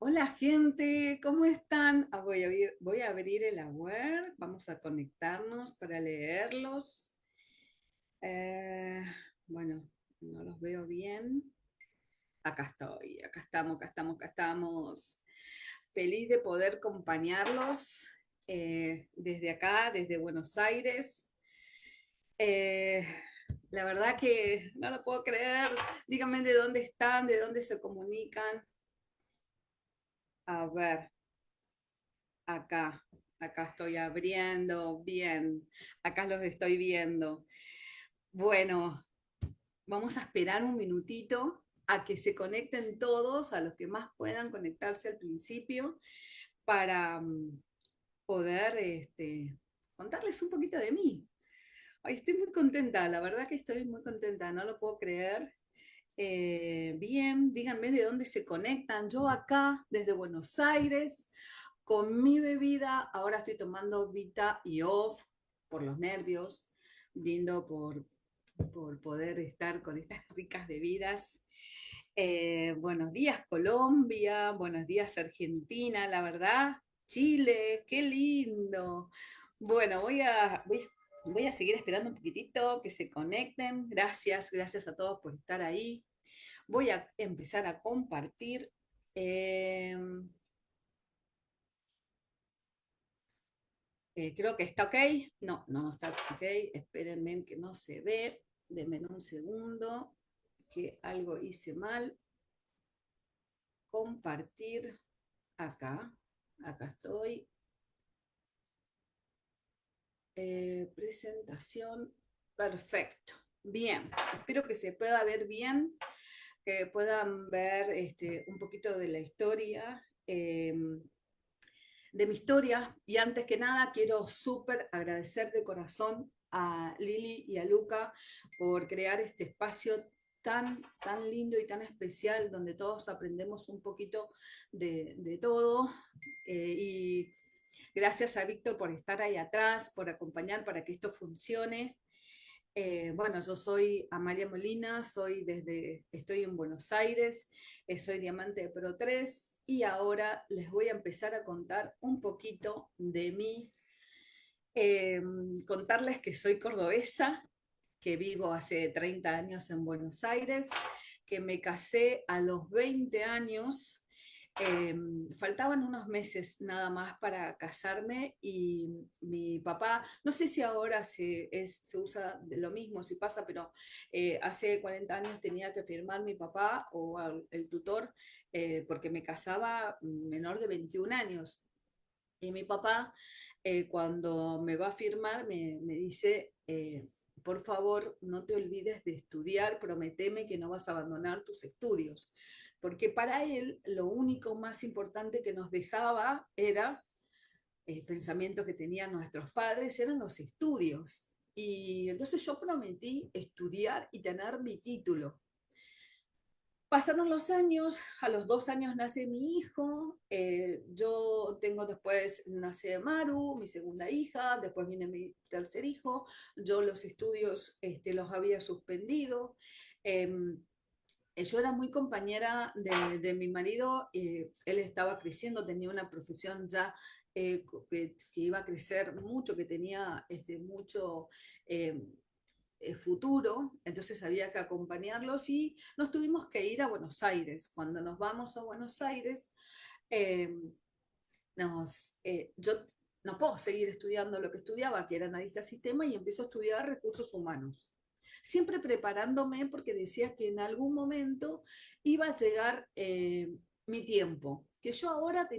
Hola gente, ¿cómo están? Voy a abrir el Aware, vamos a conectarnos para leerlos. Eh, bueno, no los veo bien. Acá estoy, acá estamos. Feliz de poder acompañarlos desde acá, desde Buenos Aires. Eh, la verdad que no lo puedo creer. Díganme de dónde están, de dónde se comunican. A ver. Acá, acá estoy abriendo, bien, acá los estoy viendo. Bueno, vamos a esperar un minutito a que se conecten todos, a los que más puedan conectarse al principio, para poder contarles un poquito de mí. Ay, estoy muy contenta, la verdad que estoy muy contenta, no lo puedo creer. Bien, díganme de dónde se conectan. Yo acá, desde Buenos Aires, con mi bebida. Ahora estoy tomando Vita y Off por los nervios, brindo por poder estar con estas ricas bebidas. Buenos días Colombia, buenos días Argentina, la verdad, Chile, qué lindo. Bueno, voy a seguir esperando un poquitito que se conecten. Gracias, gracias a todos por estar ahí. Voy a empezar a compartir. Eh, Creo que está ok. No, no está ok. Espérenme que no se ve. Denme un segundo, que algo hice mal. Compartir acá. Acá estoy. Presentación. Perfecto. Bien. Espero que se pueda ver bien, que puedan ver un poquito de la historia. De mi historia. Y antes que nada, quiero súper agradecer de corazón a Lili y a Luca por crear este espacio tan lindo y tan especial donde todos aprendemos un poquito de todo. Y gracias a Víctor por estar ahí atrás, por acompañar para que esto funcione. Bueno, yo soy Amalia Molina, estoy en Buenos Aires, soy diamante de Pro 3 y ahora les voy a empezar a contar un poquito de mí, eh, contarles que soy cordobesa, que vivo hace 30 años en Buenos Aires, que me casé a los 20 años. eh, Faltaban unos meses nada más para casarme y mi papá, no sé si ahora se usa de lo mismo, si pasa, pero hace 40 años tenía que firmar mi papá o el tutor porque me casaba menor de 21 años. Y mi papá, cuando me va a firmar, me dice, por favor, no te olvides de estudiar, prometeme que no vas a abandonar tus estudios. Porque para él lo único más importante que nos dejaba era el pensamiento que tenían nuestros padres, eran los estudios. Y entonces yo prometí estudiar y tener mi título. Pasaron los años, a los 2 años nace mi hijo, yo tengo después, nace Maru, mi segunda hija, después viene mi tercer hijo, yo los estudios los había suspendido, eh, yo era muy compañera de mi marido, él estaba creciendo, tenía una profesión ya que iba a crecer mucho, que tenía mucho... Eh, futuro, entonces había que acompañarlos y nos tuvimos que ir a Buenos Aires. Cuando nos vamos a Buenos Aires, eh, yo no puedo seguir estudiando lo que estudiaba, que era analista de sistema, y empiezo a estudiar recursos humanos. Siempre preparándome porque decía que en algún momento iba a llegar mi tiempo, que yo ahora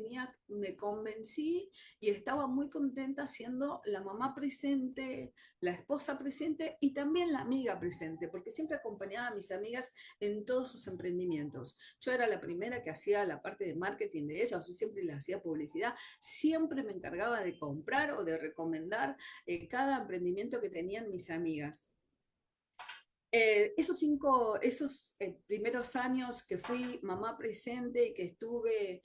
me convencí y estaba muy contenta siendo la mamá presente, la esposa presente y también la amiga presente, porque siempre acompañaba a mis amigas en todos sus emprendimientos. Yo era la primera que hacía la parte de marketing de ellas, o sea, siempre les hacía publicidad, siempre me encargaba de comprar o de recomendar cada emprendimiento que tenían mis amigas. Esos primeros años que fui mamá presente y que estuve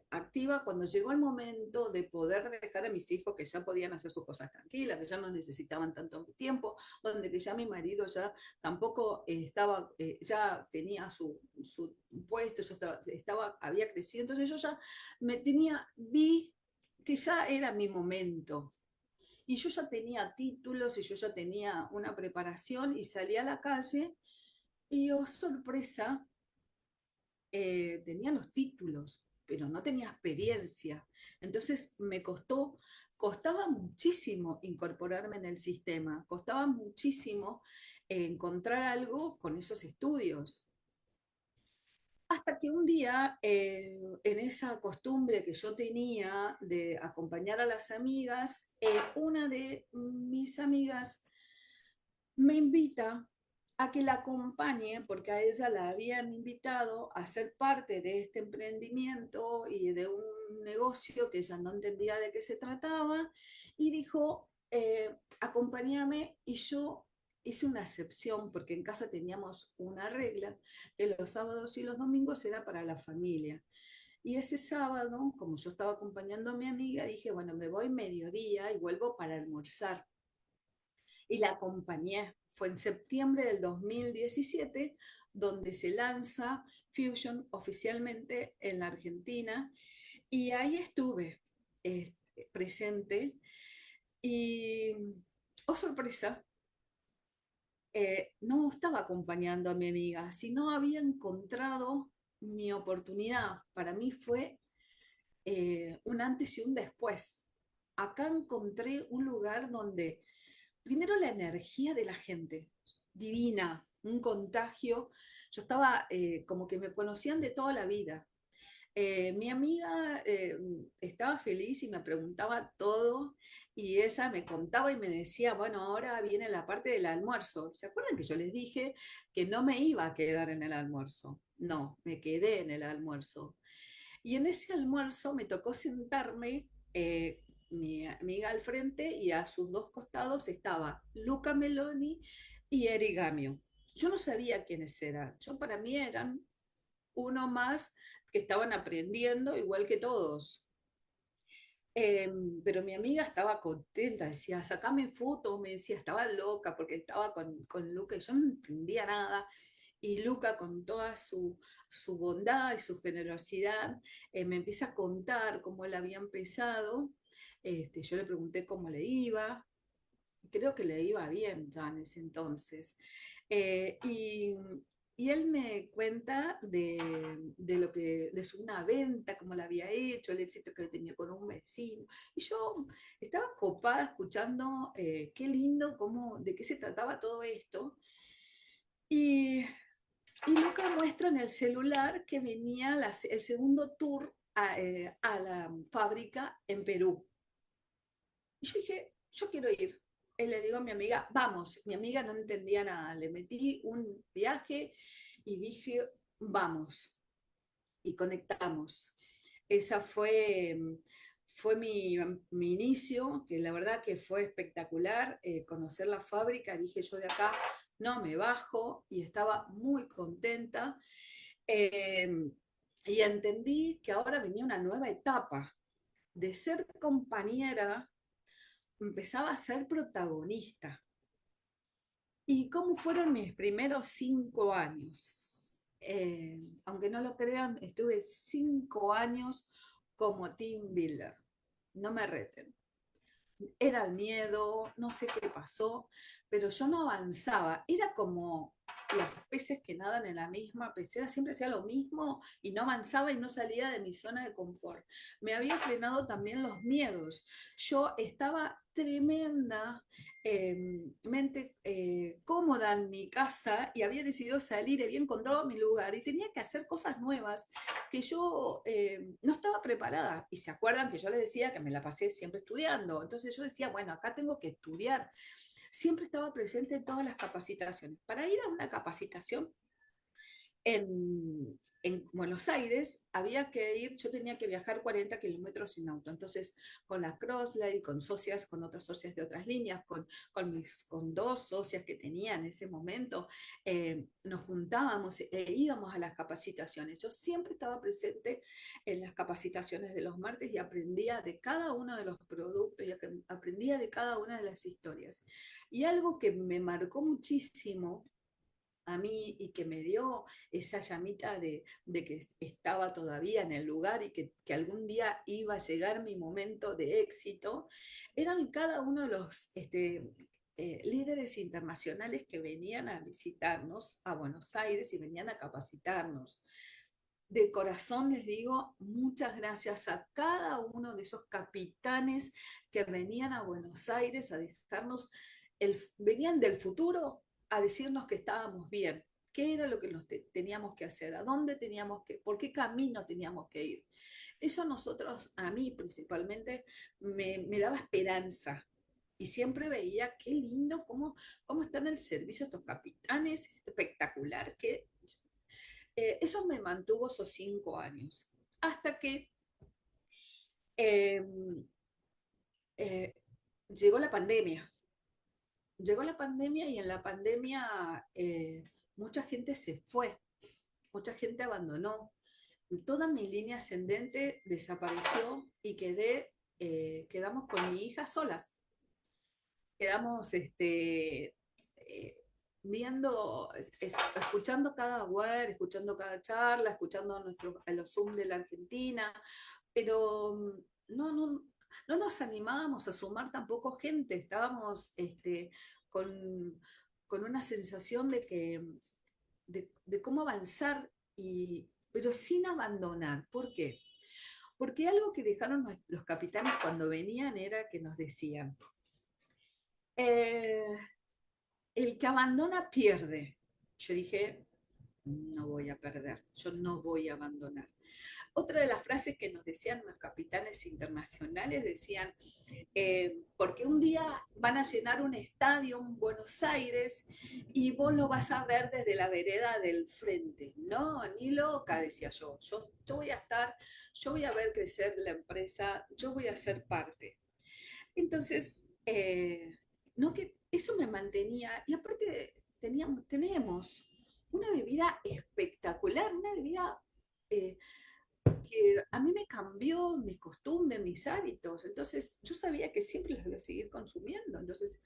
activa cuando llegó el momento de poder dejar a mis hijos que ya podían hacer sus cosas tranquilas, que ya no necesitaban tanto tiempo, donde que ya mi marido ya tampoco estaba, ya tenía su puesto, ya había crecido, entonces yo ya vi que ya era mi momento. Y yo ya tenía títulos y yo ya tenía una preparación y salí a la calle y, oh sorpresa, tenía los títulos, pero no tenía experiencia. Entonces costaba muchísimo incorporarme en el sistema, costaba muchísimo encontrar algo con esos estudios. Hasta que un día, en esa costumbre que yo tenía de acompañar a las amigas, una de mis amigas me invita a que la acompañe, porque a ella la habían invitado a ser parte de este emprendimiento y de un negocio que ella no entendía de qué se trataba, y dijo, acompáñame, y yo hice una excepción, porque en casa teníamos una regla, que los sábados y los domingos era para la familia. Y ese sábado, como yo estaba acompañando a mi amiga, dije, bueno, me voy mediodía y vuelvo para almorzar, y la acompañé. Fue en septiembre del 2017 donde se lanza Fusion oficialmente en la Argentina, y ahí estuve presente y, oh sorpresa, no estaba acompañando a mi amiga, sino había encontrado mi oportunidad. Para mí fue un antes y un después. Acá encontré un lugar donde primero la energía de la gente, divina, un contagio. Yo estaba como que me conocían de toda la vida. Mi amiga estaba feliz y me preguntaba todo, y esa me contaba y me decía, bueno, ahora viene la parte del almuerzo. ¿Se acuerdan que yo les dije que no me iba a quedar en el almuerzo? No, me quedé en el almuerzo. Y en ese almuerzo me tocó sentarme, mi amiga al frente, y a sus dos costados estaba Luca Meloni y Eric Gamio. Yo no sabía quiénes eran. Yo, para mí, eran uno más que estaban aprendiendo igual que todos. Eh, pero mi amiga estaba contenta, decía, sacame fotos, me decía, estaba loca porque estaba con Luca y yo no entendía nada. Y Luca, con toda su bondad y su generosidad, me empieza a contar cómo él había empezado. Yo le pregunté cómo le iba, creo que le iba bien ya en ese entonces. Eh, y, y él me cuenta de una venta, cómo la había hecho, el éxito que tenía con un vecino. Y yo estaba copada escuchando, qué lindo, de qué se trataba todo esto. Y, y Luca muestra en el celular que venía el segundo tour a la fábrica en Perú. Y yo dije, yo quiero ir. Y le digo a mi amiga, vamos. Mi amiga no entendía nada. Le metí un viaje y dije, vamos. Y conectamos. Esa fue mi inicio, que la verdad que fue espectacular, conocer la fábrica. Dije, yo de acá no me bajo, y estaba muy contenta. Eh, y entendí que ahora venía una nueva etapa de ser compañera, empezaba a ser protagonista. ¿Y cómo fueron mis primeros 5 años? Aunque no lo crean, estuve 5 años como team builder. No me reten. Era el miedo, no sé qué pasó, pero yo no avanzaba. Era como los peces que nadan en la misma pecera, siempre hacía lo mismo y no avanzaba y no salía de mi zona de confort. Me había frenado también los miedos. Yo estaba tremendamente cómoda en mi casa y había decidido salir, había encontrado mi lugar y tenía que hacer cosas nuevas que yo no estaba preparada. Y se acuerdan que yo les decía que me la pasé siempre estudiando. Entonces yo decía, bueno, acá tengo que estudiar. Siempre estaba presente en todas las capacitaciones. Para ir a una capacitación en Buenos Aires había que ir, yo tenía que viajar 40 kilómetros en auto, entonces con la Crossley, con socias, con otras socias de otras líneas, con dos socias que tenía en ese momento, nos juntábamos e íbamos a las capacitaciones. Yo siempre estaba presente en las capacitaciones de los martes y aprendía de cada uno de los productos y aprendía de cada una de las historias. Y algo que me marcó muchísimo a mí y que me dio esa llamita de que estaba todavía en el lugar y que algún día iba a llegar mi momento de éxito, eran cada uno de los líderes internacionales que venían a visitarnos a Buenos Aires y venían a capacitarnos. De corazón les digo muchas gracias a cada uno de esos capitanes que venían a Buenos Aires a dejarnos, venían del futuro a decirnos que estábamos bien, qué era lo que teníamos que hacer, a dónde teníamos que, por qué camino teníamos que ir. Eso a nosotros, a mí principalmente, me daba esperanza. Y siempre veía qué lindo, cómo están el servicio estos capitanes, espectacular, que eso me mantuvo esos 5 años, hasta que eh, eh, llegó la pandemia. Llegó la pandemia y en la pandemia mucha gente se fue, mucha gente abandonó. Toda mi línea ascendente desapareció y quedamos con mi hija solas. Quedamos viendo, escuchando cada web, escuchando cada charla, escuchando a los Zoom de la Argentina, pero no nos animábamos a sumar tampoco gente, estábamos con, con una sensación de cómo avanzar, pero sin abandonar. ¿Por qué? Porque algo que dejaron los capitanes cuando venían era que nos decían, eh, el que abandona pierde. Yo dije, no voy a perder, yo no voy a abandonar. Otra de las frases que nos decían los capitanes internacionales decían, porque un día van a llenar un estadio en Buenos Aires y vos lo vas a ver desde la vereda del frente. No, ni loca, decía yo voy a estar, yo voy a ver crecer la empresa, yo voy a ser parte. Entonces, no que eso me mantenía, y aparte tenemos una bebida espectacular, una bebida eh, que a mí me cambió mis costumbres, mis hábitos, entonces yo sabía que siempre las iba a seguir consumiendo, entonces,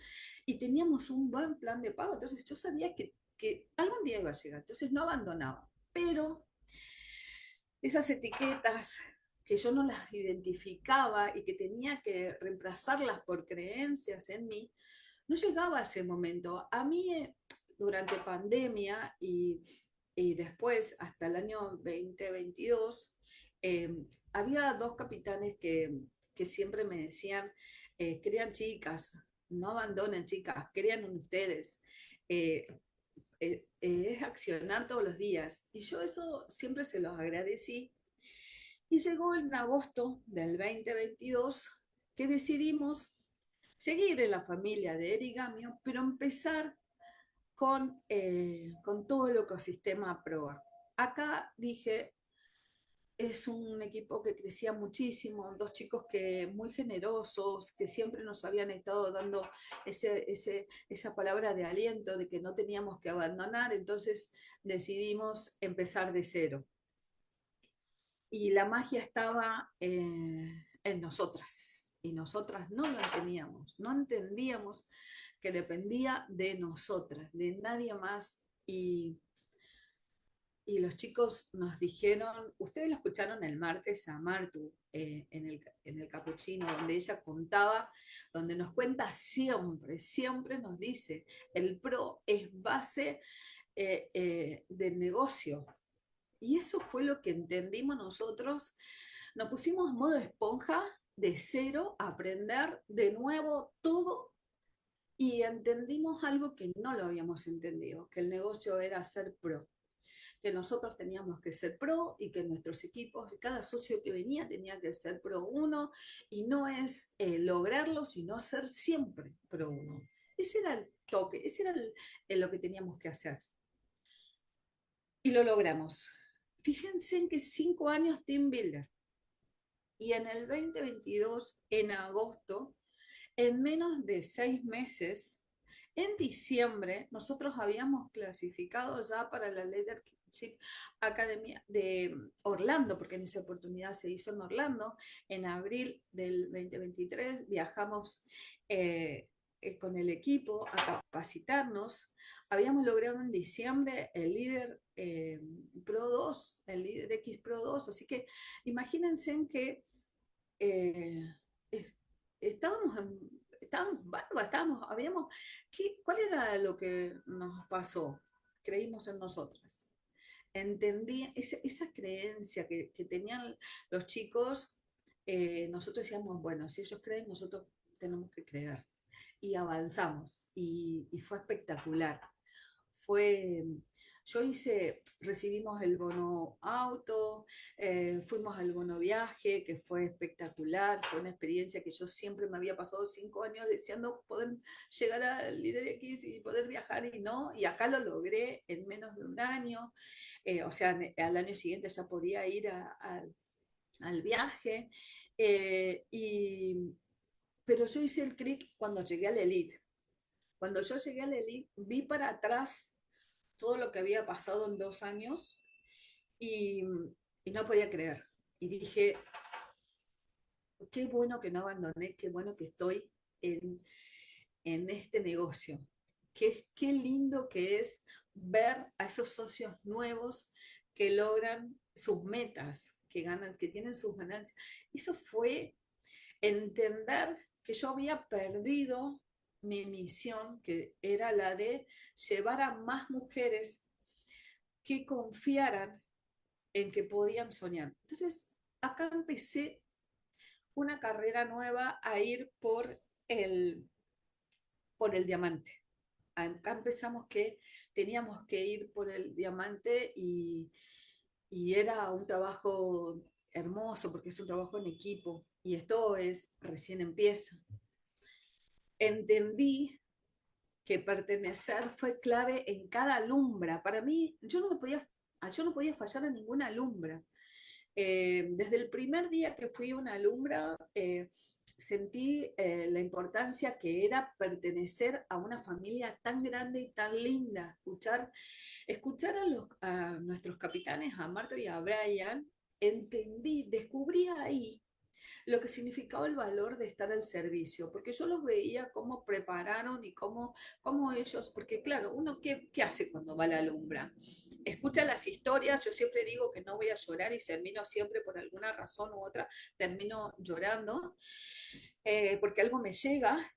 y teníamos un buen plan de pago, entonces yo sabía que algún día iba a llegar, entonces no abandonaba, pero esas etiquetas que yo no las identificaba y que tenía que reemplazarlas por creencias en mí, no llegaba a ese momento. A mí, durante pandemia y después, hasta el año 2022, había dos capitanes que siempre me decían, crean chicas, no abandonen chicas, crean en ustedes. Eh, es accionar todos los días. Y yo eso siempre se los agradecí. Y llegó en agosto del 2022 que decidimos seguir en la familia de Erigamio, pero empezar con todo el ecosistema PROA. Acá dije, es un equipo que crecía muchísimo, dos chicos que muy generosos, que siempre nos habían estado dando esa palabra de aliento, de que no teníamos que abandonar, entonces decidimos empezar de cero. Y la magia estaba en nosotras, y nosotras no la teníamos, no entendíamos que dependía de nosotras, de nadie más. Y los chicos nos dijeron, ustedes lo escucharon el martes a Martu en el capuchino, donde ella contaba, donde nos cuenta siempre, siempre nos dice, el PRO es base del negocio. Y eso fue lo que entendimos nosotros. Nos pusimos en modo esponja de cero, a aprender de nuevo todo y entendimos algo que no lo habíamos entendido, que el negocio era ser pro, que nosotros teníamos que ser pro y que nuestros equipos, cada socio que venía tenía que ser pro uno y no es lograrlo, sino ser siempre pro uno. Ese era el toque, ese era lo que teníamos que hacer. y lo logramos. Fíjense en que 5 años Team Builder. Y en el 2022, en agosto, en menos de 6 meses, en diciembre, nosotros habíamos clasificado ya para la Leadership Academy de Orlando, porque en esa oportunidad se hizo en Orlando. En abril del 2023 viajamos con el equipo a capacitarnos. Habíamos logrado en diciembre el líder Pro 2, el líder X Pro 2, así que imagínense en que eh, estábamos, habíamos, ¿cuál era lo que nos pasó? Creímos en nosotras. Entendí esa creencia que tenían los chicos, nosotros decíamos, bueno, si ellos creen, nosotros tenemos que creer. Y avanzamos, y fue espectacular. Fue, recibimos el bono auto, fuimos al bono viaje, que fue espectacular, fue una experiencia que yo siempre me había pasado 5 años deseando poder llegar al Líder X y poder viajar y no, y acá lo logré en menos de un año. O sea, al año siguiente ya podía ir al viaje, pero yo hice el clic cuando llegué al Elite. Cuando yo llegué al Elite, vi para atrás todo lo que había pasado en 2 años y, y no podía creer. Y dije, qué bueno que no abandoné, qué bueno que estoy en este negocio. Qué lindo que es ver a esos socios nuevos que logran sus metas, que ganan, que tienen sus ganancias. Eso fue entender que yo había perdido mi misión, que era la de llevar a más mujeres que confiaran en que podían soñar. Entonces, acá empecé una carrera nueva a ir por el diamante. Acá empezamos que teníamos que ir por el diamante y era un trabajo hermoso porque es un trabajo en equipo y esto es recién empieza. Entendí que pertenecer fue clave en cada alumbra. Para mí, yo no podía fallar en ninguna alumbra. Desde el primer día que fui una alumbra, sentí la importancia que era pertenecer a una familia tan grande y tan linda. Escuchar a nuestros capitanes, a Marta y a Brian, descubrí ahí lo que significaba el valor de estar al servicio, porque yo los veía cómo prepararon y cómo ellos, porque claro, uno ¿qué hace cuando va a la alumbra? Escucha las historias, yo siempre digo que no voy a llorar y termino siempre por alguna razón u otra, termino llorando, porque algo me llega.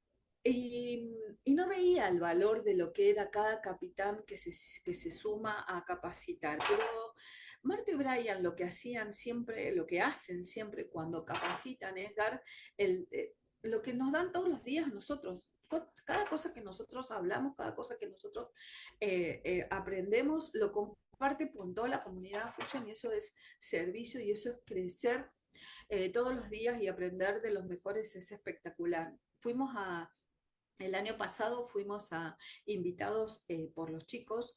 Y no veía el valor de lo que era cada capitán que se suma a capacitar. Pero Marta y Brian lo que hacían siempre, lo que hacen siempre cuando capacitan es dar lo que nos dan todos los días nosotros. Cada cosa que nosotros hablamos, cada cosa que nosotros aprendemos, lo comparte con toda la comunidad Fusion y eso es servicio y eso es crecer todos los días y aprender de los mejores es espectacular. El año pasado fuimos invitados por los chicos,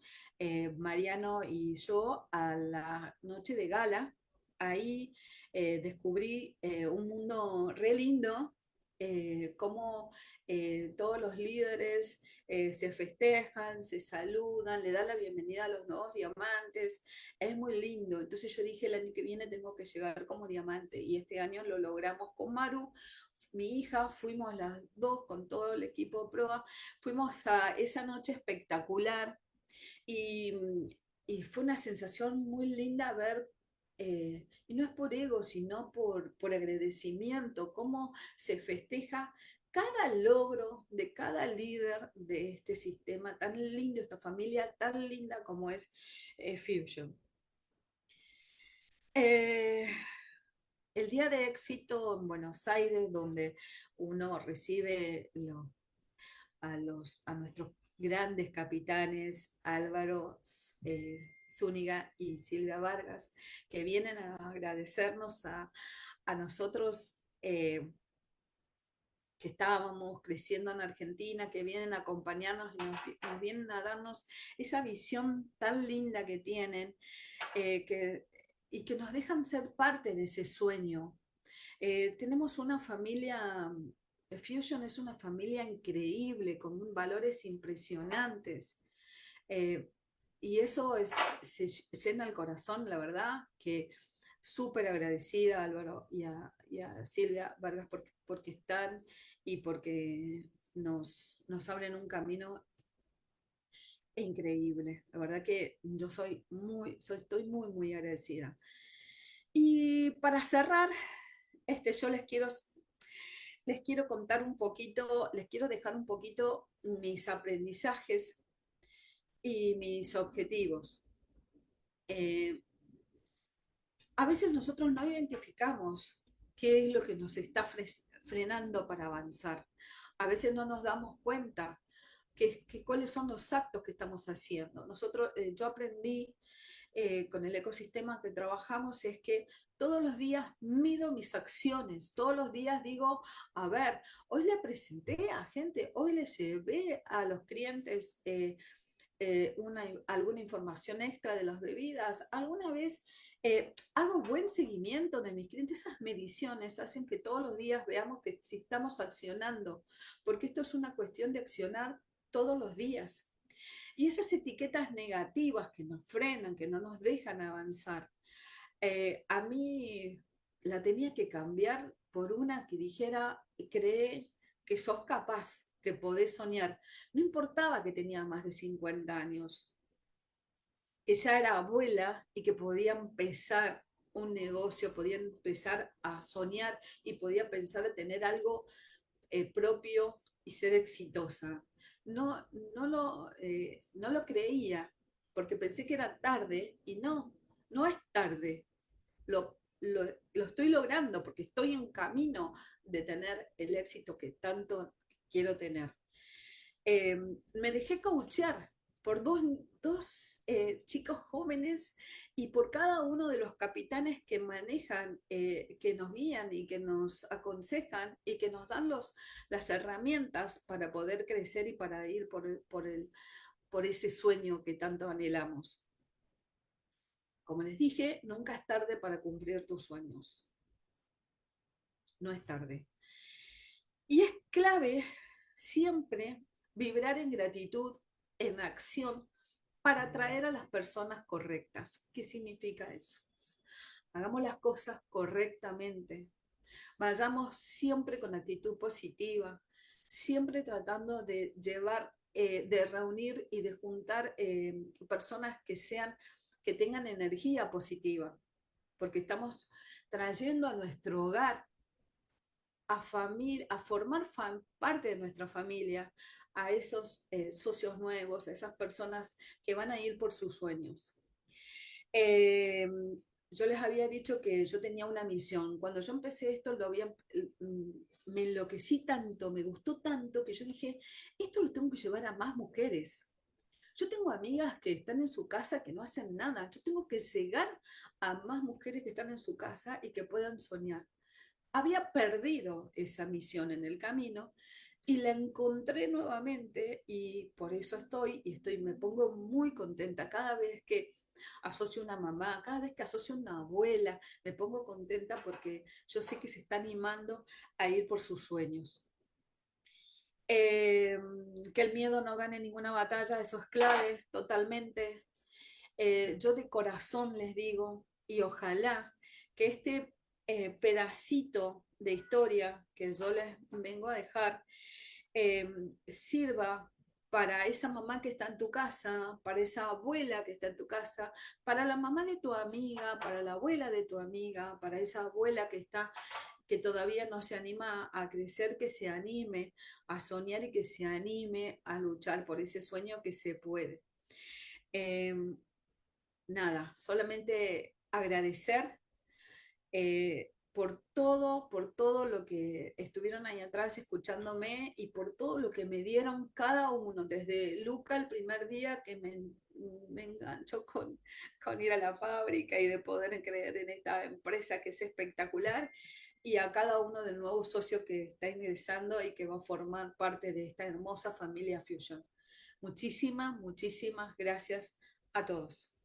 Mariano y yo, a la noche de gala. Ahí descubrí un mundo re lindo, cómo todos los líderes se festejan, se saludan, le dan la bienvenida a los nuevos diamantes. Es muy lindo. Entonces yo dije, el año que viene tengo que llegar como diamante y este año lo logramos con Maru, mi hija, fuimos las dos con todo el equipo de prueba, fuimos a esa noche espectacular y, y fue una sensación muy linda ver, y no es por ego, sino por agradecimiento, cómo se festeja cada logro de cada líder de este sistema tan lindo, esta familia tan linda como es Fusion. Eh, el día de éxito en Buenos Aires, donde uno recibe a nuestros grandes capitanes, Álvaro Zúñiga y Silvia Vargas, que vienen a agradecernos a nosotros. que estábamos creciendo en Argentina, que vienen a acompañarnos y nos vienen a darnos esa visión tan linda que tienen, que, y que nos dejan ser parte de ese sueño. Tenemos una familia, Fusion es una familia increíble, con valores impresionantes. Eh, y eso se llena el corazón, la verdad, que súper agradecida a Álvaro y a Silvia Vargas porque están y porque nos abren un camino increíble. La verdad que yo estoy muy, muy agradecida. Y para cerrar, yo les quiero contar un poquito, les quiero dejar un poquito mis aprendizajes y mis objetivos. Eh, a veces nosotros no identificamos qué es lo que nos está frenando para avanzar. A veces no nos damos cuenta cuáles son los actos que estamos haciendo. Yo aprendí con el ecosistema que trabajamos es que todos los días mido mis acciones, todos los días digo, a ver, hoy le presenté a gente, hoy le llevé a los clientes alguna información extra de las bebidas, alguna vez hago buen seguimiento de mis clientes. Esas mediciones hacen que todos los días veamos que si estamos accionando, porque esto es una cuestión de accionar todos los días. Y esas etiquetas negativas que nos frenan, que no nos dejan avanzar, a mí la tenía que cambiar por una que dijera, cree que sos capaz, que podés soñar. No importaba que tenía más de 50 años, que ya era abuela y que podía empezar un negocio, podía empezar a soñar y podía pensar en tener algo propio y ser exitosa. No, no lo creía porque pensé que era tarde y no, no es tarde. Lo estoy logrando porque estoy en camino de tener el éxito que tanto quiero tener. Me dejé coachear por dos chicos jóvenes y por cada uno de los capitanes que manejan, que nos guían y que nos aconsejan y que nos dan las herramientas para poder crecer y para ir por ese sueño que tanto anhelamos. Como les dije, nunca es tarde para cumplir tus sueños. No es tarde. Y es clave siempre vibrar en gratitud, en acción, para atraer a las personas correctas. ¿Qué significa eso? Hagamos las cosas correctamente. Vayamos siempre con actitud positiva, siempre tratando de llevar, de reunir y de juntar personas que tengan energía positiva, porque estamos trayendo a nuestro hogar a formar parte de nuestra familia, a esos socios nuevos, a esas personas que van a ir por sus sueños. Eh, yo les había dicho que yo tenía una misión. Cuando yo empecé esto, me enloquecí tanto, me gustó tanto, que yo dije, esto lo tengo que llevar a más mujeres. Yo tengo amigas que están en su casa que no hacen nada. Yo tengo que llegar a más mujeres que están en su casa y que puedan soñar. Había perdido esa misión en el camino y la encontré nuevamente y por eso me pongo muy contenta cada vez que asocio una mamá, cada vez que asocio una abuela, me pongo contenta porque yo sé que se está animando a ir por sus sueños. Eh, que el miedo no gane ninguna batalla, eso es clave totalmente. Yo de corazón les digo, y ojalá que este pedacito de historia que yo les vengo a dejar eh, sirva para esa mamá que está en tu casa, para esa abuela que está en tu casa, para la mamá de tu amiga, para la abuela de tu amiga, para esa abuela que todavía no se anima a crecer, que se anime a soñar y que se anime a luchar por ese sueño que se puede. Eh, nada, solamente agradecer por todo lo que estuvieron ahí atrás escuchándome y por todo lo que me dieron cada uno, desde Luca el primer día que me enganchó con ir a la fábrica y de poder creer en esta empresa que es espectacular, y a cada uno del nuevo socio que está ingresando y que va a formar parte de esta hermosa familia Fusion. Muchísimas, muchísimas gracias a todos.